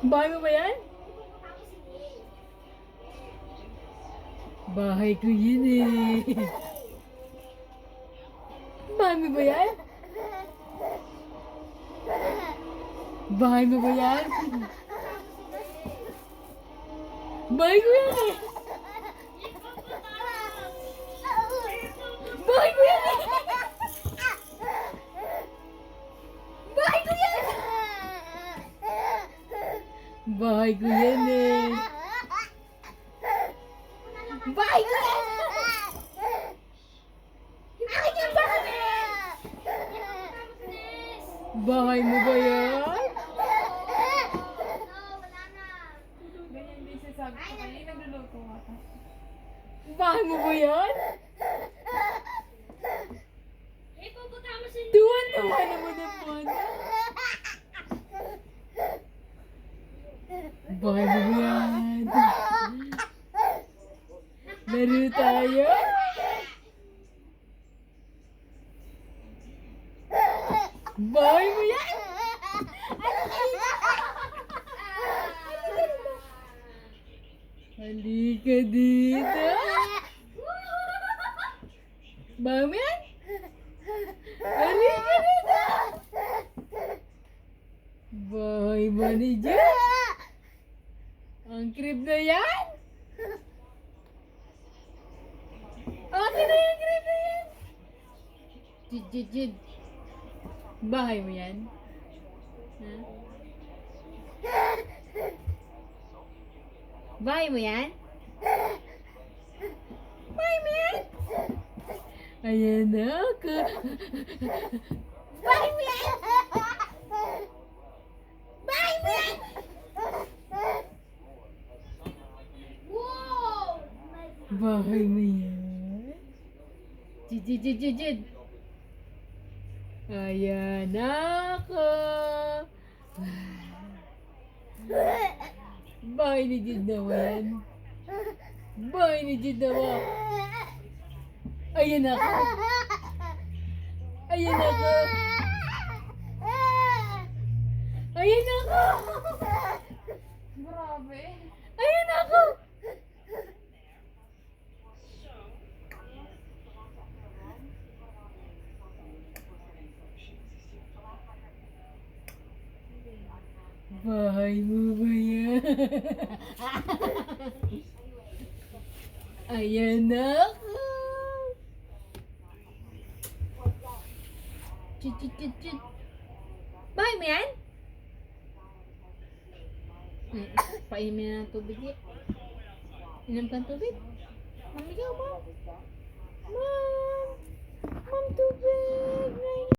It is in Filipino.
Bahay mo ba yan? Bahay ko yun eh. Bahay mo ba yan? Bahay mo ba yan? Bahay ko yan eh. Bahay ko yan eh. Bahay ko yan. Bahay ko yan eh. Bahay ko yan. Akin yan bahay. Bahay mo ba yan? Ganyan din siya sabi ko kanina, nagluluto ako. Bahay mo ba yan? Eh, pupunta mo sa... Tuwan-tuwa naman naman. Bahay mo ba yan? Laro tayo? Bahay mo yan? Halika dito. Bahay mo yan? Halika dito. Bahay mo ni Jen? Ang crib na yan? Okay na yan, crib na yan. Jid. Bahay mo yan? Ha? Bahay mo yan? Bahay mo yan? Ayan na ako. Bahay mo yan? Bahay mo yan? Wow! Bahay mo yan? Jid. Ayan ako. Bahay ni Jid naman. Bahay ni Jid naman. Ayan ako. Ayan ako. Ayan ako. Grabe. Ayan ako. Bahay mo ba yan? Ayan ako. Chit. Bahay mo yan? Painom na ng tubig eh. Inom kang tubig? Mamigaw mo.